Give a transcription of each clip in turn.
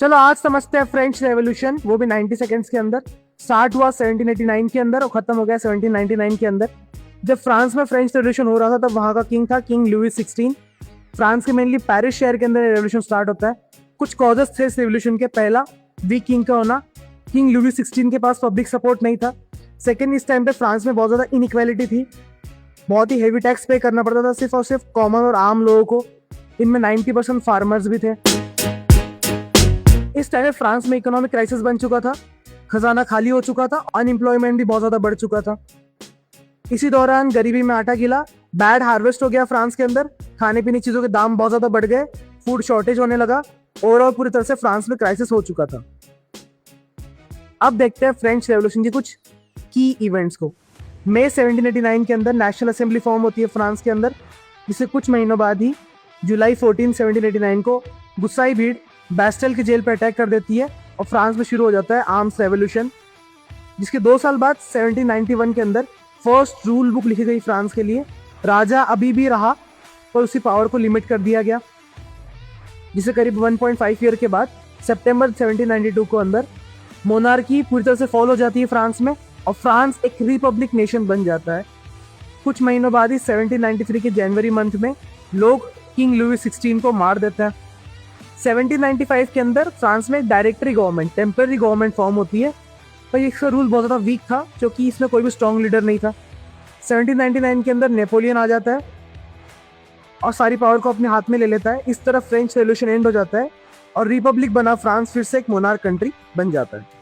चलो आज समझते हैं फ्रेंच रेवोल्यूशन, वो भी 90 सेकेंड्स के अंदर। स्टार्ट हुआ 1789 के अंदर और खत्म हो गया 1799 के अंदर। जब फ्रांस में फ्रेंच रेवोल्यूशन हो रहा था तब वहां का किंग था किंग लुइस 16। फ्रांस के मेनली पेरिस शहर के अंदर रेवोल्यूशन स्टार्ट होता है। कुछ कॉजेस थे इस रेवोल्यूशन के। पहला, वीक किंग का होना। किंग लुइस 16 के पास पब्लिक सपोर्ट नहीं था। सेकेंड, इस टाइम पे फ्रांस में बहुत ज्यादा इनइक्वालिटी थी, बहुत ही हेवी टैक्स पे करना पड़ता था सिर्फ और सिर्फ कॉमन और आम लोगों को। इनमें 90% फार्मर्स भी थे। इस टाइम में फ्रांस में इकोनॉमिक क्राइसिस बन चुका था, खजाना खाली हो चुका था, अनएम्प्लॉयमेंट भी बहुत ज्यादा बढ़ चुका था। इसी दौरान गरीबी में आटा गिला, बैड हार्वेस्ट हो गया फ्रांस के अंदर, खाने पीने की चीजों के दाम बहुत ज्यादा बढ़ गए, फूड शॉर्टेज होने लगा। ओवरऑल पूरी तरह से फ्रांस में क्राइसिस हो चुका था। अब देखते हैं फ्रेंच रेवोल्यूशन के कुछ की इवेंट्स को। मई 1789 के अंदर नेशनल असेंबली फॉर्म होती है फ्रांस के अंदर, जिससे कुछ महीनों बाद ही जुलाई 14 1789 को गुस्साई भीड़ बैस्टेल की जेल पर अटैक कर देती है और फ्रांस में शुरू हो जाता है आर्म्स रेवोल्यूशन। जिसके 2 साल बाद 1791 के अंदर फर्स्ट रूल बुक लिखी गई फ्रांस के लिए। राजा अभी भी रहा पर उसकी पावर को लिमिट कर दिया गया, जिसे करीब 1.5 ईयर के बाद सितंबर 1792 को अंदर मोनार्की पूरी तरह से फॉल हो जाती है फ्रांस में और फ्रांस एक रिपब्लिक नेशन बन जाता है। कुछ महीनों बाद ही 1793 के जनवरी मंथ में लोग किंग लुइस 16 को मार देते हैं। 1795 के अंदर फ्रांस में directory government, temporary government form होती है, पर इसका रूल बहुत ज़्यादा वीक था क्योंकि इसमें कोई भी स्ट्रॉन्ग लीडर नहीं था। 1799 के अंदर नेपोलियन आ जाता है और सारी पावर को अपने हाथ में ले लेता है। इस तरह फ्रेंच रेवोल्यूशन एंड हो जाता है और रिपब्लिक बना फ्रांस फिर से एक मोनार्क कंट्री बन जाता है।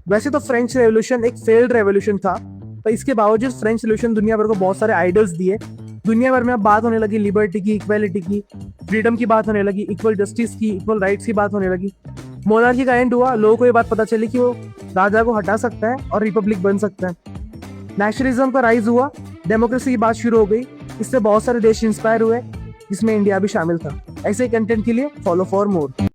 वैसे तो फ्रेंच रेवोल्यूशन एक फेल्ड रेवोल्यूशन था, पर इसके बावजूद फ्रेंच रेवोल्यूशन दुनिया भर को बहुत सारे आइडल्स दिए। दुनिया भर में अब बात होने लगी लिबर्टी की, इक्वालिटी की, फ्रीडम की बात होने लगी, इक्वल जस्टिस की, इक्वल राइट्स की बात होने लगी। मोनार्की का एंड हुआ, लोगों को ये बात पता चली कि वो राजा को हटा सकता है और रिपब्लिक बन सकता है। नेशनलिज्म का राइज हुआ, डेमोक्रेसी की बात शुरू हो गई। इससे बहुत सारे देश इंस्पायर हुए, जिसमें इंडिया भी शामिल था। ऐसे कंटेंट के लिए फॉलो फॉर मोर।